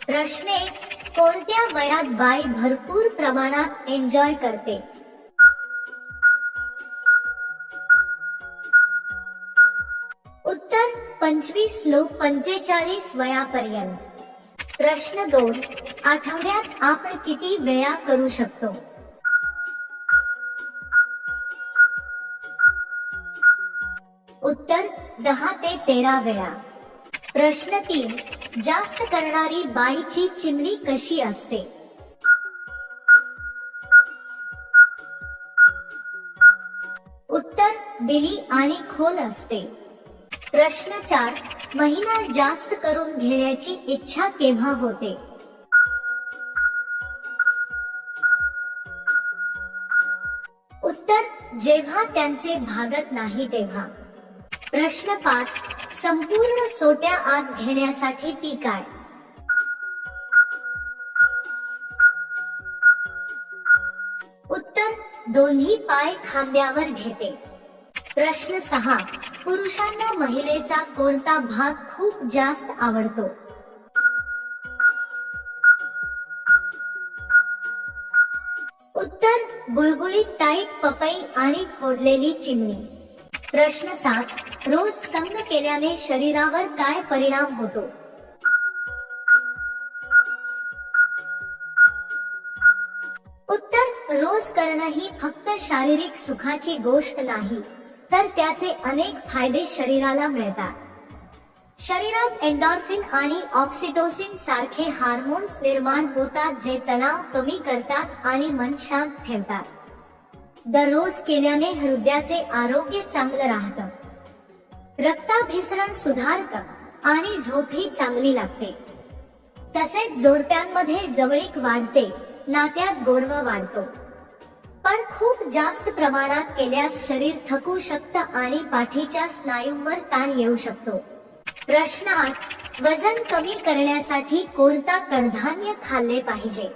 प्रश्न 1. कोणत्या वयात बाई भरपूर प्रमाणात एन्जॉय करते? उत्तर 25 लोक 45 वयापर्यंत. प्रश्न 2. आठवड्यात आपण किती वेळा करू शकतो? उत्तर 10 ते 13 वेळा. प्रश्न 3. जास्त करणारी बाईची चिमणी कशी असते? उत्तर दिली आणि खोल असते. प्रश्न 4. महिला जास्त करून घेण्याची इच्छा केव्हा होते? उत्तर जेव्हा त्यांचे भागत नाही तेव्हा. प्रश्न 5. संपूर्ण सोट्या आत घेण्यासाठी ती काय? उत्तर दोन्ही पाय खांद्यावर घेते. प्रश्न 6. पुरुषांना महिलेचा कोणता भाग खूप जास्त आवडतो? उत्तर गुळगुळीत टाईट पपई आणि फोडलेली चिमणी. प्रश्न 7. रोज संग केल्याने शरीरावर काय परिणाम होतो? उत्तर रोज करणं ही फक्त शारीरिक सुखाची गोष्ट नाही, तर त्याचे अनेक फायदे शरीराला मिळतात. शरीरात एंडॉर्फिन आणि ऑक्सिटोसिन सारखे हार्मोन्स निर्माण होतात जे तणाव कमी करतात आणि मन शांत ठेवतात. दररोज केल्याने हृदयाचे आरोग्य चांगलं राहतं, रक्ताभिसरण सुधारतं आणि झोपही चांगली लागते. तसेच जोडप्यांमध्ये जवळीक वाढते, नात्यात गोडवा वाढतो. पण खूप जास्त प्रमाणात केल्यास शरीर थकू शकतं आणि पाठीच्या स्नायूंवर ताण येऊ शकतो. प्रश्न 8. वजन कमी करण्यासाठी कोणता कडधान्य खाल्ले पाहिजे?